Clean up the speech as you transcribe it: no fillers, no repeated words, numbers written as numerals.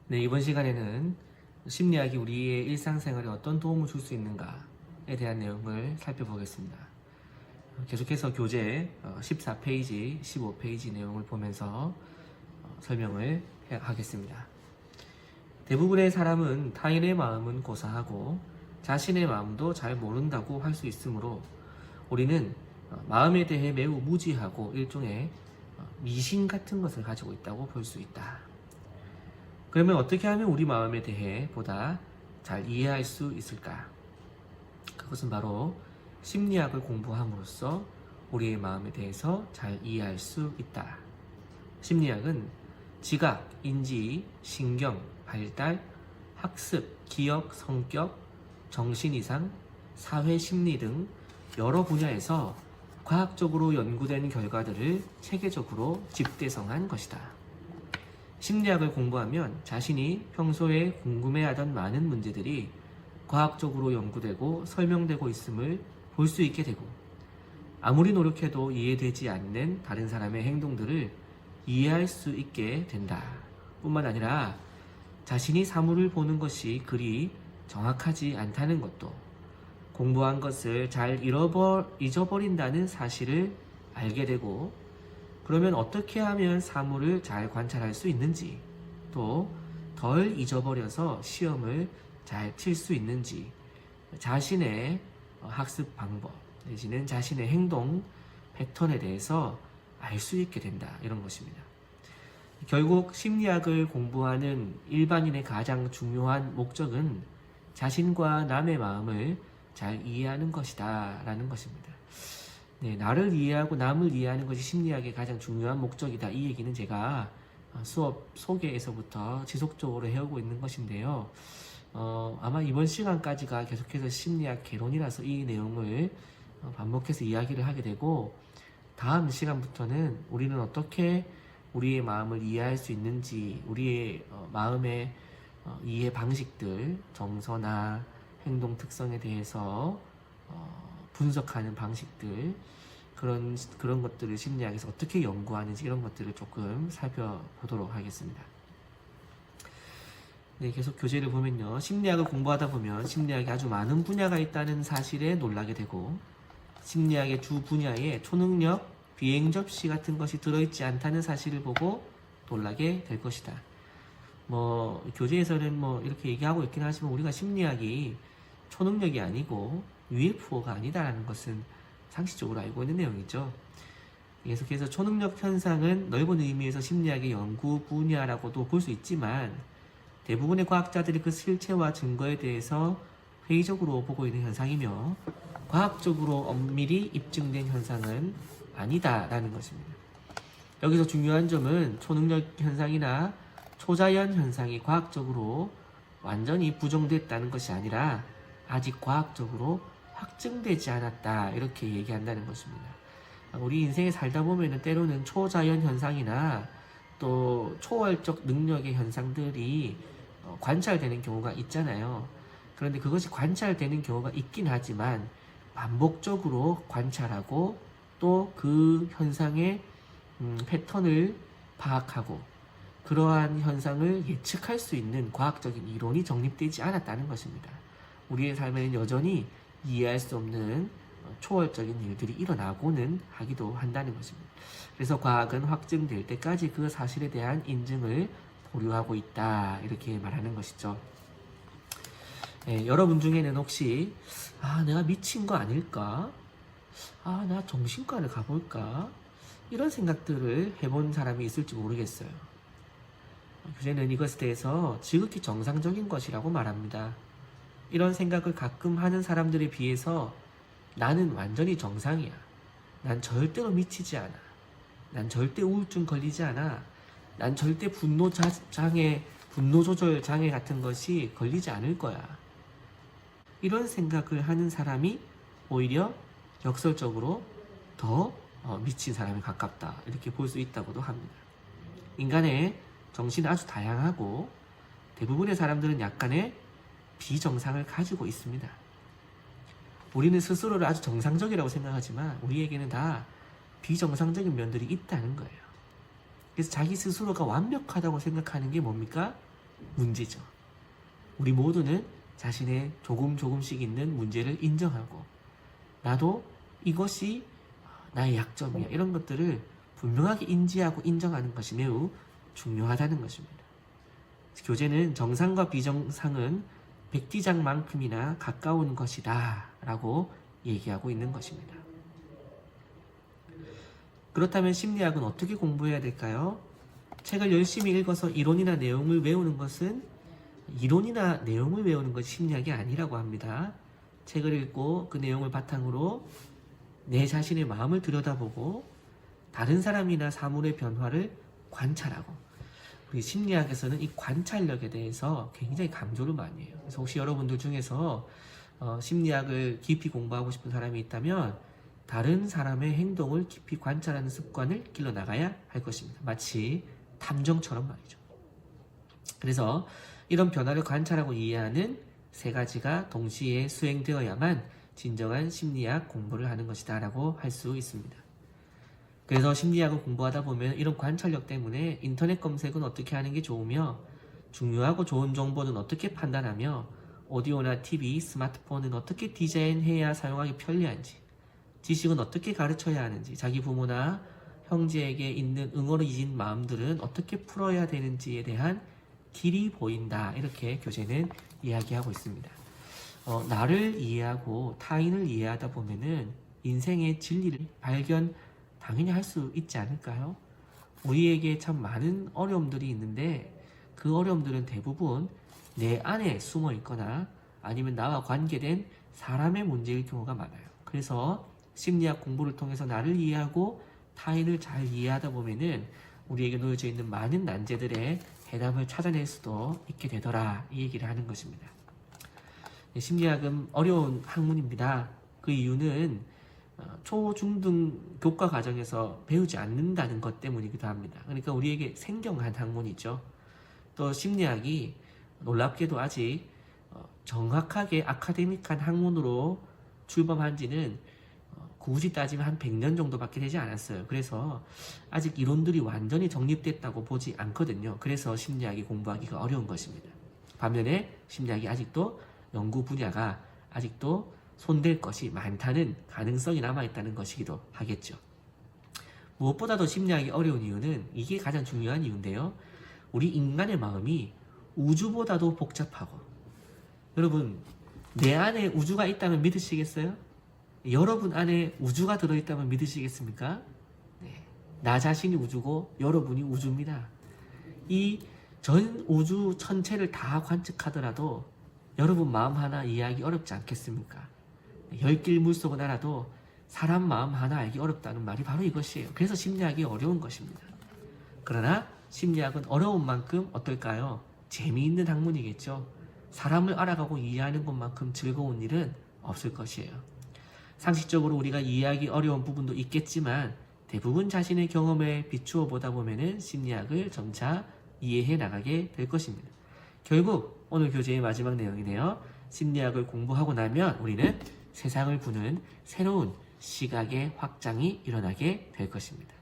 네, 이번 시간에는 심리학이 우리의 일상생활에 어떤 도움을 줄 수 있는가에 대한 내용을 살펴보겠습니다. 계속해서 교재 14페이지, 15페이지 내용을 보면서 설명을 하겠습니다. 대부분의 사람은 타인의 마음은 고사하고 자신의 마음도 잘 모른다고 할 수 있으므로 우리는 마음에 대해 매우 무지하고 일종의 미신 같은 것을 가지고 있다고 볼 수 있다. 그러면 어떻게 하면 우리 마음에 대해 보다 잘 이해할 수 있을까? 그것은 바로 심리학을 공부함으로써 우리의 마음에 대해서 잘 이해할 수 있다. 심리학은 지각, 인지, 신경, 발달, 학습, 기억, 성격, 정신이상, 사회심리 등 여러 분야에서 과학적으로 연구된 결과들을 체계적으로 집대성한 것이다. 심리학을 공부하면 자신이 평소에 궁금해하던 많은 문제들이 과학적으로 연구되고 설명되고 있음을 볼 수 있게 되고, 아무리 노력해도 이해되지 않는 다른 사람의 행동들을 이해할 수 있게 된다. 뿐만 아니라 자신이 사물을 보는 것이 그리 정확하지 않다는 것도, 공부한 것을 잘 잊어버린다는 사실을 알게 되고, 그러면 어떻게 하면 사물을 잘 관찰할 수 있는지, 또 덜 잊어버려서 시험을 잘 칠 수 있는지, 자신의 학습 방법 내지는 자신의 행동 패턴에 대해서 알 수 있게 된다. 이런 것입니다. 결국 심리학을 공부하는 일반인의 가장 중요한 목적은 자신과 남의 마음을 잘 이해하는 것이다 라는 것입니다. 네, 나를 이해하고 남을 이해하는 것이 심리학의 가장 중요한 목적이다. 이 얘기는 제가 수업 소개에서부터 지속적으로 해오고 있는 것인데요. 아마 이번 시간까지가 계속해서 심리학 개론이라서 이 내용을 반복해서 이야기를 하게 되고, 다음 시간부터는 우리는 어떻게 우리의 마음을 이해할 수 있는지, 우리의 마음의 이해 방식들, 정서나 행동 특성에 대해서 분석하는 방식들, 그런 것들을 심리학에서 어떻게 연구하는지 이런 것들을 조금 살펴보도록 하겠습니다. 네, 계속 교재를 보면요. 심리학을 공부하다 보면 심리학에 아주 많은 분야가 있다는 사실에 놀라게 되고, 심리학의 주 분야에 초능력, 비행접시 같은 것이 들어있지 않다는 사실을 보고 놀라게 될 것이다. 교재에서는 이렇게 얘기하고 있긴 하지만 우리가 심리학이 초능력이 아니고 UFO가 아니다라는 것은 상식적으로 알고 있는 내용이죠. 계속해서 초능력 현상은 넓은 의미에서 심리학의 연구 분야라고도 볼 수 있지만, 대부분의 과학자들이 그 실체와 증거에 대해서 회의적으로 보고 있는 현상이며, 과학적으로 엄밀히 입증된 현상은 아니다라는 것입니다. 여기서 중요한 점은 초능력 현상이나 초자연 현상이 과학적으로 완전히 부정됐다는 것이 아니라 아직 과학적으로 확증되지 않았다, 이렇게 얘기한다는 것입니다. 우리 인생에 살다 보면 때로는 초자연 현상이나 또 초월적 능력의 현상들이 관찰되는 경우가 있잖아요. 그런데 그것이 관찰되는 경우가 있긴 하지만 반복적으로 관찰하고 또 그 현상의 패턴을 파악하고 그러한 현상을 예측할 수 있는 과학적인 이론이 정립되지 않았다는 것입니다. 우리의 삶에는 여전히 이해할 수 없는 초월적인 일들이 일어나고는 하기도 한다는 것입니다. 그래서 과학은 확증될 때까지 그 사실에 대한 인증을 보류하고 있다, 이렇게 말하는 것이죠. 여러분 중에는 혹시 내가 미친 거 아닐까? 나 정신과를 가볼까? 이런 생각들을 해본 사람이 있을지 모르겠어요. 교재는 이것에 대해서 지극히 정상적인 것이라고 말합니다. 이런 생각을 가끔 하는 사람들에 비해서 나는 완전히 정상이야. 난 절대로 미치지 않아. 난 절대 우울증 걸리지 않아. 난 절대 분노 조절 장애 같은 것이 걸리지 않을 거야. 이런 생각을 하는 사람이 오히려 역설적으로 더 미친 사람에 가깝다, 이렇게 볼 수 있다고도 합니다. 인간의 정신은 아주 다양하고 대부분의 사람들은 약간의 비정상을 가지고 있습니다. 우리는 스스로를 아주 정상적이라고 생각하지만 우리에게는 다 비정상적인 면들이 있다는 거예요. 그래서 자기 스스로가 완벽하다고 생각하는 게 뭡니까? 문제죠. 우리 모두는 자신의 조금씩 있는 문제를 인정하고 나도 이것이 나의 약점이야 이런 것들을 분명하게 인지하고 인정하는 것이 매우 중요하다는 것입니다. 교재는 정상과 비정상은 백지장만큼이나 가까운 것이다 라고 얘기하고 있는 것입니다. 그렇다면 심리학은 어떻게 공부해야 될까요? 책을 열심히 읽어서 이론이나 내용을 외우는 것은 이론이나 내용을 외우는 것이 심리학이 아니라고 합니다. 책을 읽고 그 내용을 바탕으로 내 자신의 마음을 들여다보고 다른 사람이나 사물의 변화를 관찰하고 우리 심리학에서는 이 관찰력에 대해서 굉장히 강조를 많이 해요. 그래서 혹시 여러분들 중에서 심리학을 깊이 공부하고 싶은 사람이 있다면 다른 사람의 행동을 깊이 관찰하는 습관을 길러나가야 할 것입니다. 마치 탐정처럼 말이죠. 그래서 이런 변화를 관찰하고 이해하는 세 가지가 동시에 수행되어야만 진정한 심리학 공부를 하는 것이다 라고 할 수 있습니다. 그래서 심리학을 공부하다 보면 이런 관찰력 때문에 인터넷 검색은 어떻게 하는 게 좋으며 중요하고 좋은 정보는 어떻게 판단하며 오디오나 TV, 스마트폰은 어떻게 디자인해야 사용하기 편리한지 지식은 어떻게 가르쳐야 하는지 자기 부모나 형제에게 있는 응어리진 마음들은 어떻게 풀어야 되는지에 대한 길이 보인다 이렇게 교재는 이야기하고 있습니다. 나를 이해하고 타인을 이해하다 보면은 인생의 진리를 발견 당연히 할 수 있지 않을까요? 우리에게 참 많은 어려움들이 있는데 그 어려움들은 대부분 내 안에 숨어 있거나 아니면 나와 관계된 사람의 문제일 경우가 많아요. 그래서 심리학 공부를 통해서 나를 이해하고 타인을 잘 이해하다 보면은 우리에게 놓여져 있는 많은 난제들의 해답을 찾아낼 수도 있게 되더라 이 얘기를 하는 것입니다. 심리학은 어려운 학문입니다. 그 이유는 초, 중, 등 교과 과정에서 배우지 않는다는 것 때문이기도 합니다. 그러니까 우리에게 생경한 학문이죠. 또 심리학이 놀랍게도 아직 정확하게 아카데믹한 학문으로 출범한 지는 굳이 따지면 한 100년 정도밖에 되지 않았어요. 그래서 아직 이론들이 완전히 정립됐다고 보지 않거든요. 그래서 심리학이 공부하기가 어려운 것입니다. 반면에 심리학이 아직도 연구 분야가 아직도 손댈 것이 많다는 가능성이 남아있다는 것이기도 하겠죠. 무엇보다도 심리학이 어려운 이유는 이게 가장 중요한 이유인데요. 우리 인간의 마음이 우주보다도 복잡하고 여러분 내 안에 우주가 있다면 믿으시겠어요? 여러분 안에 우주가 들어있다면 믿으시겠습니까? 네. 나 자신이 우주고 여러분이 우주입니다. 이 전 우주 전체를 다 관측하더라도 여러분 마음 하나 이해하기 어렵지 않겠습니까? 10길 물속을 알아도 사람 마음 하나 알기 어렵다는 말이 바로 이것이에요. 그래서 심리학이 어려운 것입니다. 그러나 심리학은 어려운 만큼 어떨까요? 재미있는 학문이겠죠. 사람을 알아가고 이해하는 것만큼 즐거운 일은 없을 것이에요. 상식적으로 우리가 이해하기 어려운 부분도 있겠지만 대부분 자신의 경험에 비추어 보다 보면은 심리학을 점차 이해해 나가게 될 것입니다. 결국 오늘 교재의 마지막 내용이네요. 심리학을 공부하고 나면 우리는 세상을 보는 새로운 시각의 확장이 일어나게 될 것입니다.